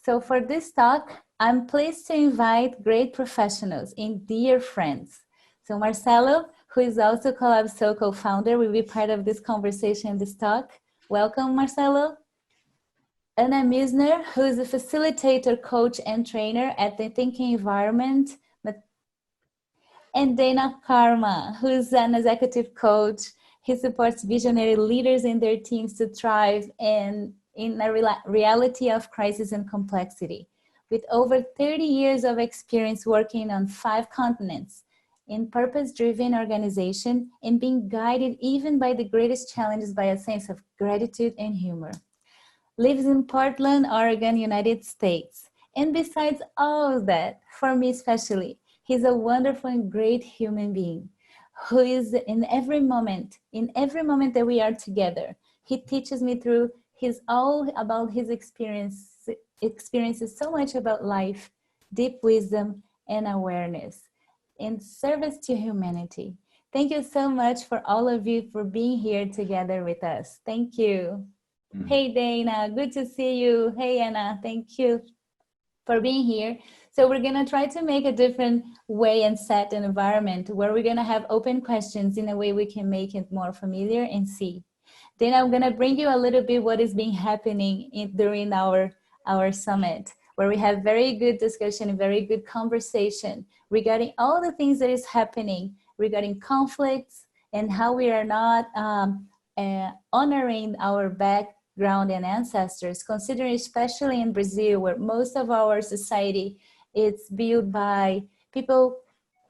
So for this talk, I'm pleased to invite great professionals and dear friends. So Marcelo, who is also Collab co-founder, will be part of this conversation and this talk. Welcome, Marcelo. Anna Misner, who is a facilitator, coach, and trainer at the Thinking Environment. And Dana Karma, who is an executive coach. He supports visionary leaders and their teams to thrive in a reality of crisis and complexity. With over 30 years of experience working on 5 continents in purpose-driven organization and being guided even by the greatest challenges by a sense of gratitude and humor. Lives in Portland, Oregon, United States. And besides all of that, for me especially, he's a wonderful and great human being who is in every moment that we are together. He teaches me through all about his experiences so much about life, deep wisdom, and awareness in service to humanity. Thank you so much for all of you for being here together with us. Thank you. Hey, Dana, good to see you. Hey, Anna, thank you for being here. So we're going to try to make a different way and set an environment where we're going to have open questions in a way we can make it more familiar and see. Then I'm going to bring you a little bit what is being happening during our summit, where we have very good discussion, very good conversation regarding all the things that is happening regarding conflicts and how we are not honoring our background and ancestors, considering especially in Brazil, where most of our society is built by people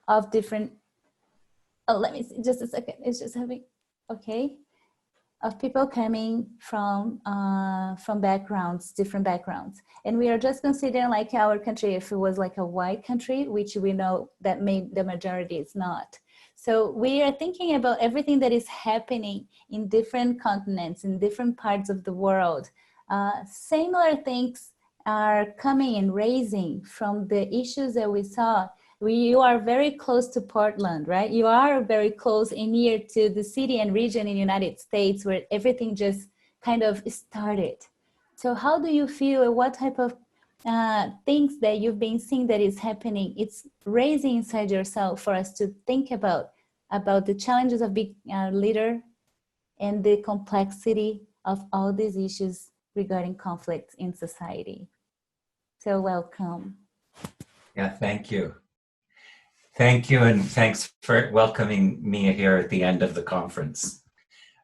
of different, let me see, just a second, it's just having, okay, of people coming from backgrounds, different backgrounds. And we are just considering like our country, if it was like a white country, which we know that the majority is not. So we are thinking about everything that is happening in different continents, in different parts of the world. Similar things are coming and raising from the issues that we saw. You are very close to Portland, right? You are very close and near to the city and region in the United States where everything just kind of started. So how do you feel? What type of things that you've been seeing that is happening, it's raising inside yourself for us to think about the challenges of being a leader and the complexity of all these issues regarding conflicts in society. So welcome. Yeah, thank you. Thank you, and thanks for welcoming me here at the end of the conference.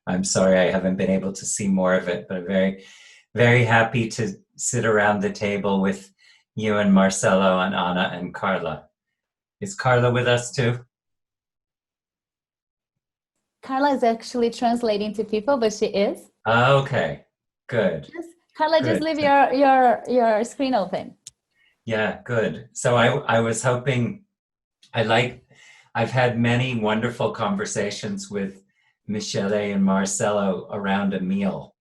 I'm sorry I haven't been able to see more of it, but I'm very, very happy to sit around the table with you and Marcelo and Anna and Carla. Is Carla with us too? Carla is actually translating to people, but she is. Okay, good. Carla, just leave your screen open. Yeah, good. So I was hoping, I've had many wonderful conversations with Michele and Marcelo around a meal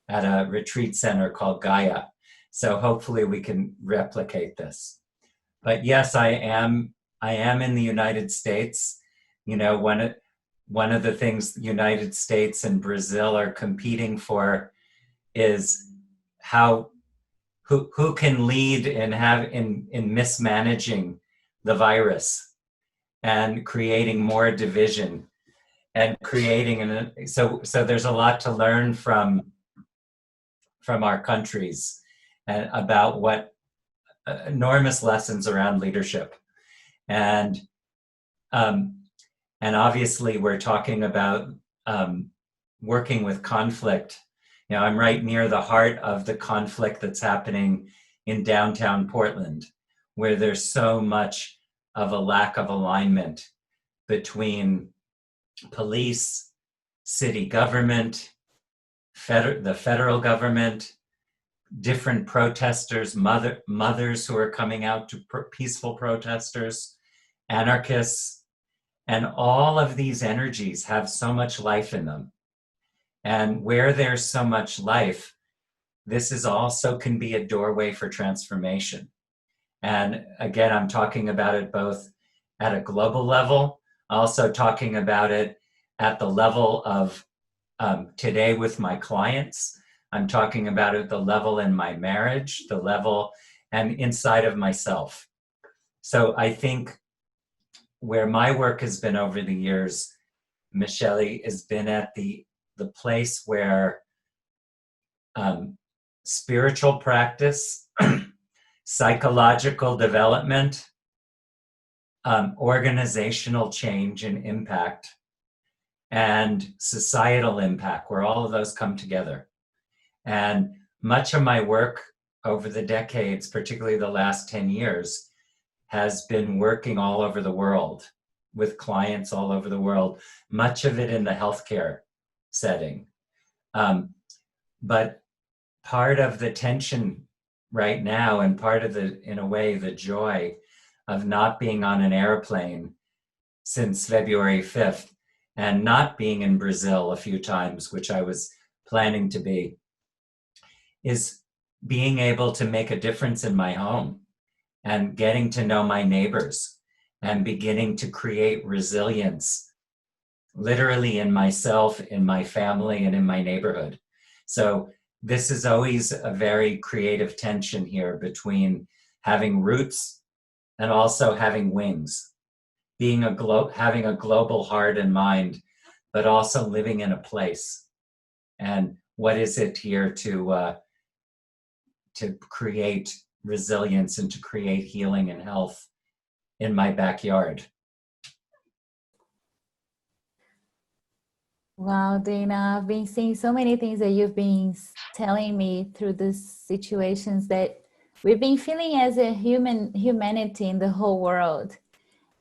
at a retreat center called Gaia. So hopefully we can replicate this. But yes, I am in the United States. You know, one of the things the United States and Brazil are competing for is who can lead in mismanaging the virus and creating more division and creating so there's a lot to learn from our countries and about what enormous lessons around leadership. And obviously we're talking about working with conflict. You know, I'm right near the heart of the conflict that's happening in downtown Portland, where there's so much of a lack of alignment between police, city government, the federal government, different protesters, mothers who are coming out to peaceful protesters, anarchists, and all of these energies have so much life in them. And where there's so much life, this is also can be a doorway for transformation. And again, I'm talking about it both at a global level, also talking about it at the level of today with my clients, I'm talking about at the level in my marriage, the level and inside of myself. So I think where my work has been over the years, Michelle, has been at the place where spiritual practice, psychological development, organizational change and impact, and societal impact, where all of those come together. And much of my work over the decades, particularly the last 10 years, has been working all over the world with clients all over the world, much of it in the healthcare setting. But part of the tension right now, and part of the, in a way, the joy of not being on an airplane since February 5th and not being in Brazil a few times, which I was planning to be, is being able to make a difference in my home and getting to know my neighbors and beginning to create resilience, literally in myself, in my family, and in my neighborhood. So this is always a very creative tension here between having roots and also having wings, being having a global heart and mind, but also living in a place. And what is it here to create resilience and to create healing and health in my backyard? Wow, Dana, I've been seeing so many things that you've been telling me through these situations that we've been feeling as a humanity in the whole world.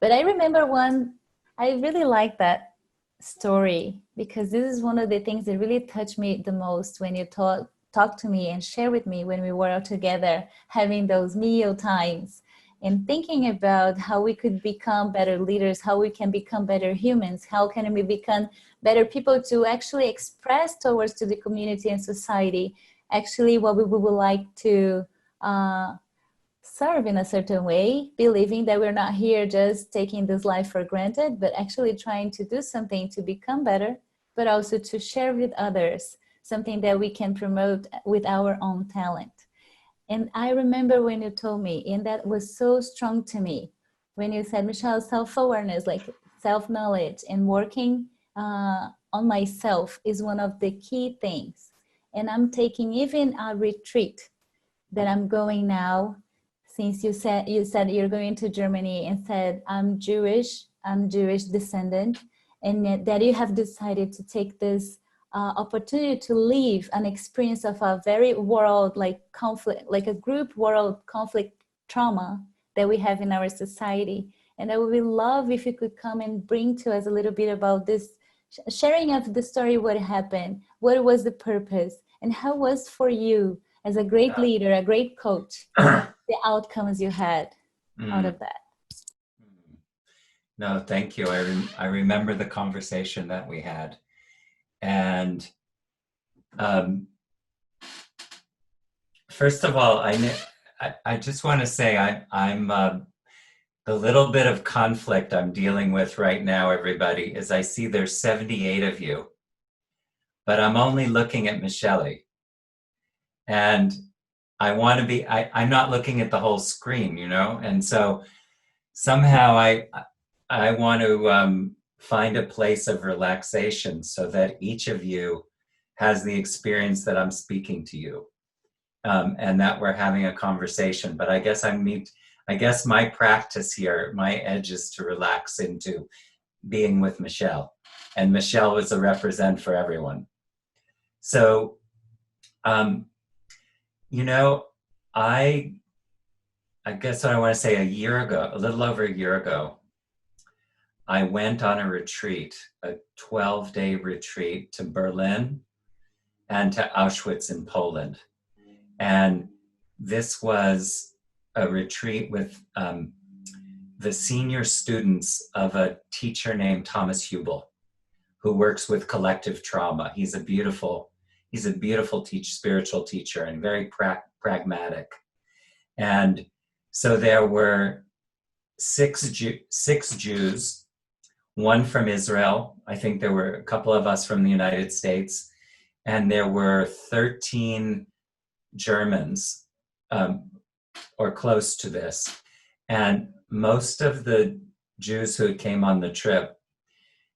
But I remember one, I really like that story because this is one of the things that really touched me the most when you talk to me and share with me when we were all together having those meal times and thinking about how we could become better leaders, how we can become better humans, how can we become better people to actually express towards to the community and society actually what we would like to serve in a certain way, believing that we're not here just taking this life for granted, but actually trying to do something to become better, but also to share with others something that we can promote with our own talent. And I remember when you told me, and that was so strong to me, when you said, Michelle, self-awareness, like self-knowledge and working on myself is one of the key things. And I'm taking even a retreat that I'm going now, since you said you're going to Germany and said, I'm Jewish descendant, and that you have decided to take this opportunity to live an experience of a very world like conflict, like a group world conflict trauma that we have in our society. And I would love if you could come and bring to us a little bit about this, sharing of the story, what happened, what was the purpose, and how was for you as a great leader, a great coach, the outcomes you had out of that. No, thank you. I remember the conversation that we had. And first of all, I just want to say I'm the little bit of conflict I'm dealing with right now, everybody, is I see there's 78 of you, but I'm only looking at Michelle. And I want to be, I'm not looking at the whole screen, you know? And so somehow I want to find a place of relaxation so that each of you has the experience that I'm speaking to you, and that we're having a conversation. But I guess my practice here, my edge is to relax into being with Michelle. And Michelle was a represent for everyone. So, you know, I guess what I want to say, a little over a year ago, I went on a retreat, a 12-day retreat to Berlin and to Auschwitz in Poland. And this was a retreat with the senior students of a teacher named Thomas Hübl, who works with collective trauma. He's a beautiful spiritual teacher and very pragmatic. And so there were six Jews, one from Israel. I think there were a couple of us from the United States, and there were 13 Germans, or close to this. And most of the Jews who came on the trip,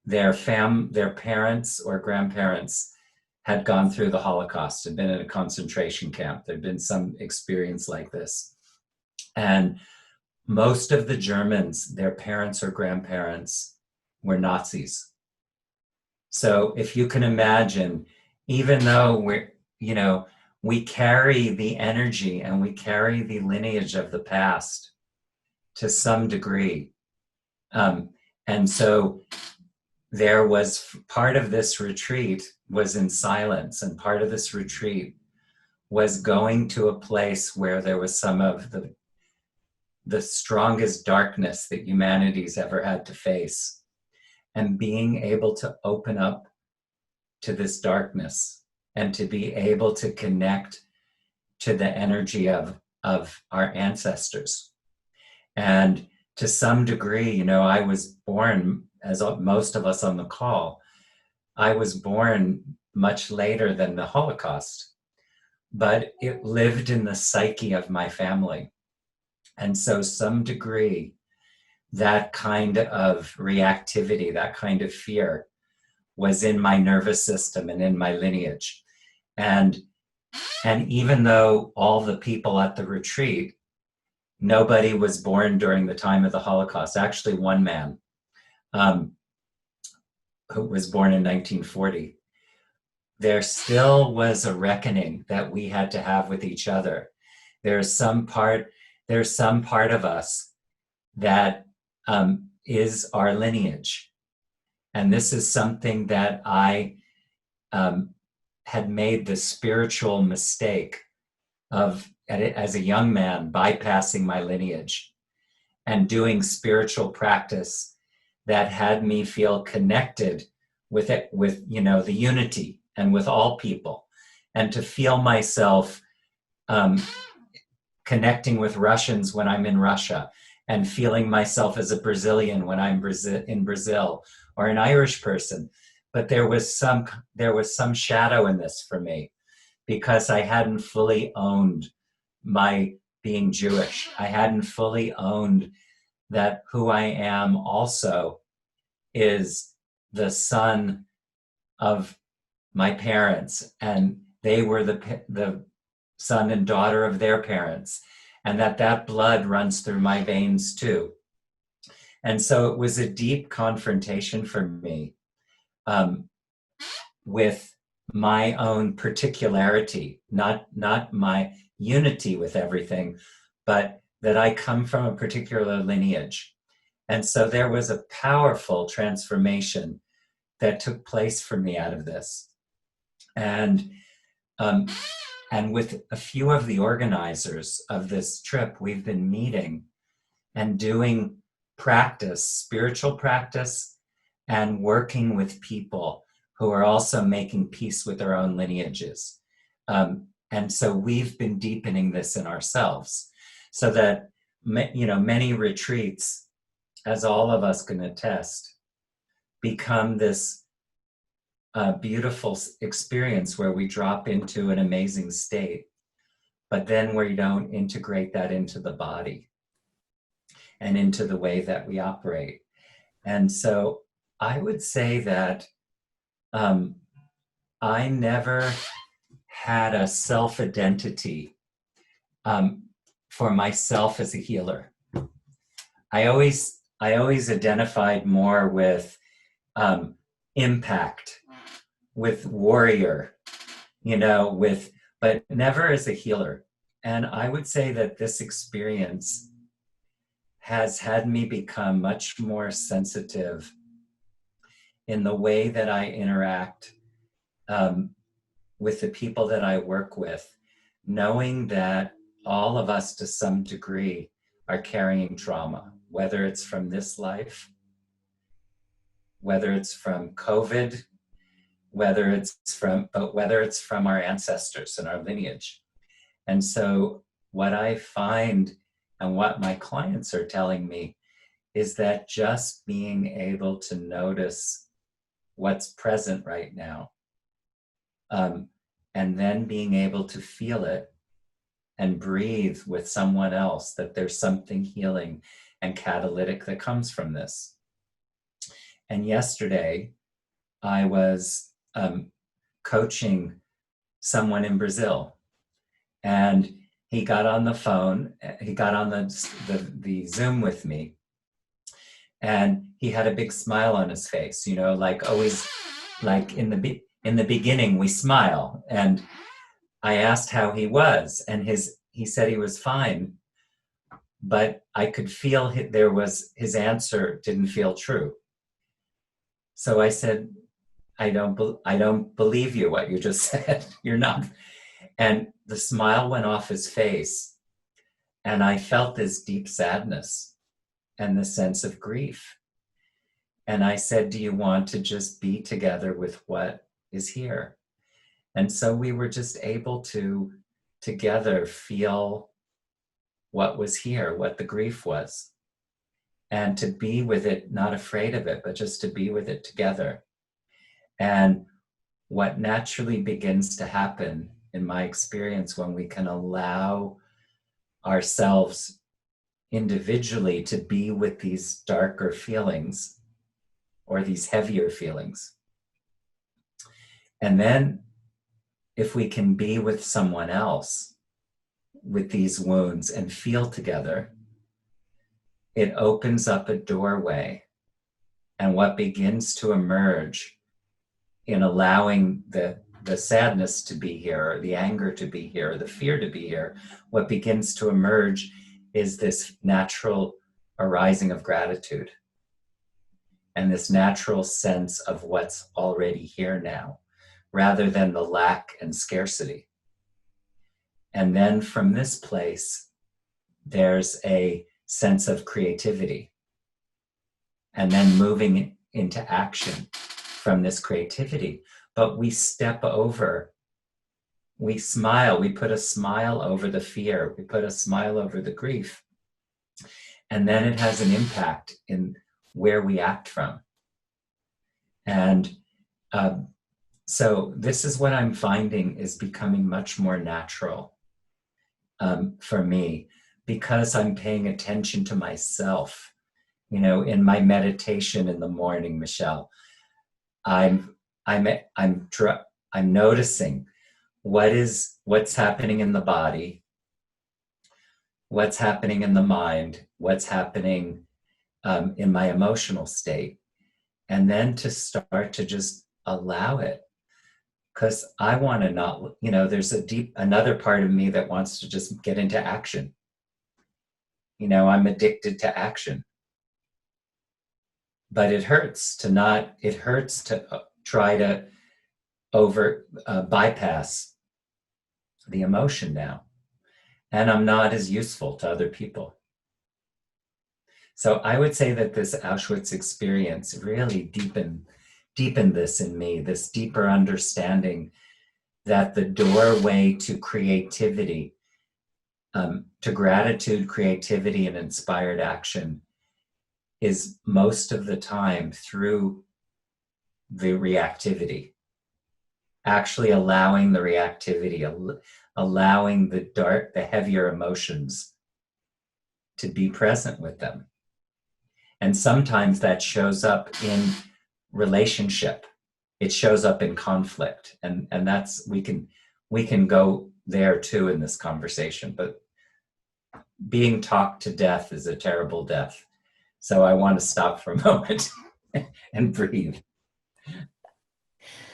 their parents or grandparents had gone through the Holocaust, had been in a concentration camp. There'd been some experience like this. And most of the Germans, their parents or grandparents were Nazis. So if you can imagine, even though we carry the energy and we carry the lineage of the past to some degree. And so there was part of this retreat was in silence, and part of this retreat was going to a place where there was some of the strongest darkness that humanity's ever had to face, and being able to open up to this darkness and to be able to connect to the energy of our ancestors. And to some degree, I was born, as most of us on the call, I was born much later than the Holocaust, but it lived in the psyche of my family. And so some degree, that kind of reactivity, that kind of fear was in my nervous system and in my lineage. And even though all the people at the retreat, nobody was born during the time of the Holocaust, actually one man who was born in 1940, there still was a reckoning that we had to have with each other. There's some part of us that is our lineage. And this is something that I had made the spiritual mistake of, as a young man, bypassing my lineage and doing spiritual practice that had me feel connected with the unity and with all people, and to feel myself connecting with Russians when I'm in Russia, and feeling myself as a Brazilian when I'm in Brazil, or an Irish person. But there was some shadow in this for me, because I hadn't fully owned my being Jewish. I hadn't fully owned that who I am also is the son of my parents, and they were the son and daughter of their parents, and that blood runs through my veins too. And so it was a deep confrontation for me with my own particularity, not my unity with everything, but that I come from a particular lineage. And so there was a powerful transformation that took place for me out of this. And with a few of the organizers of this trip, we've been meeting and doing practice, spiritual practice, and working with people who are also making peace with their own lineages. And so we've been deepening this in ourselves, so that many retreats, as all of us can attest, become this beautiful experience where we drop into an amazing state, but then we don't integrate that into the body and into the way that we operate. And so I would say that I never had a self-identity for myself as a healer. I always identified more with impact, with warrior, but never as a healer. And I would say that this experience has had me become much more sensitive in the way that I interact with the people that I work with, knowing that all of us to some degree are carrying trauma, whether it's from this life, whether it's from COVID, whether it's from our ancestors and our lineage. And so what I find and what my clients are telling me is that just being able to notice what's present right now, and then being able to feel it and breathe with someone else, that there's something healing and catalytic that comes from this. And yesterday, I was coaching someone in Brazil, and he got on the phone, he got on the Zoom with me, and he had a big smile on his face, you know, like always, like in the beginning, we smile. And I asked how he was, and he said he was fine, but I could feel his answer didn't feel true. So I said, I don't believe you, what you just said. You're not. And the smile went off his face, and I felt this deep sadness and the sense of grief. And I said, do you want to just be together with what is here? And so we were just able to together feel what was here, what the grief was, and to be with it, not afraid of it, but just to be with it together. And what naturally begins to happen, in my experience, when we can allow ourselves individually to be with these darker feelings or these heavier feelings, and then if we can be with someone else with these wounds and feel together, it opens up a doorway. And what begins to emerge in allowing the sadness to be here, or the anger to be here, or the fear to be here, what begins to emerge is this natural arising of gratitude and this natural sense of what's already here now, rather than the lack and scarcity. And then from this place, there's a sense of creativity. And then moving into action from this creativity. But we step over, we smile, we put a smile over the fear, we put a smile over the grief. And then it has an impact in where we act from. And so this is what I'm finding is becoming much more natural for me, because I'm paying attention to myself. You know, in my meditation in the morning, Michelle, I'm noticing what's happening in the body, what's happening in the mind, what's happening in my emotional state, and then to start to just allow it. Because I want to not, you know, there's another part of me that wants to just get into action. You know, I'm addicted to action. But it hurts to try to bypass the emotion now. And I'm not as useful to other people. So I would say that this Auschwitz experience really deepened this in me, this deeper understanding that the doorway to creativity, to gratitude, creativity, and inspired action is most of the time through the reactivity. Actually allowing the reactivity, allowing the heavier emotions to be present with them. And sometimes that shows up in relationship. It shows up in conflict. And that's, we can go there too in this conversation, but being talked to death is a terrible death. So I want to stop for a moment and breathe.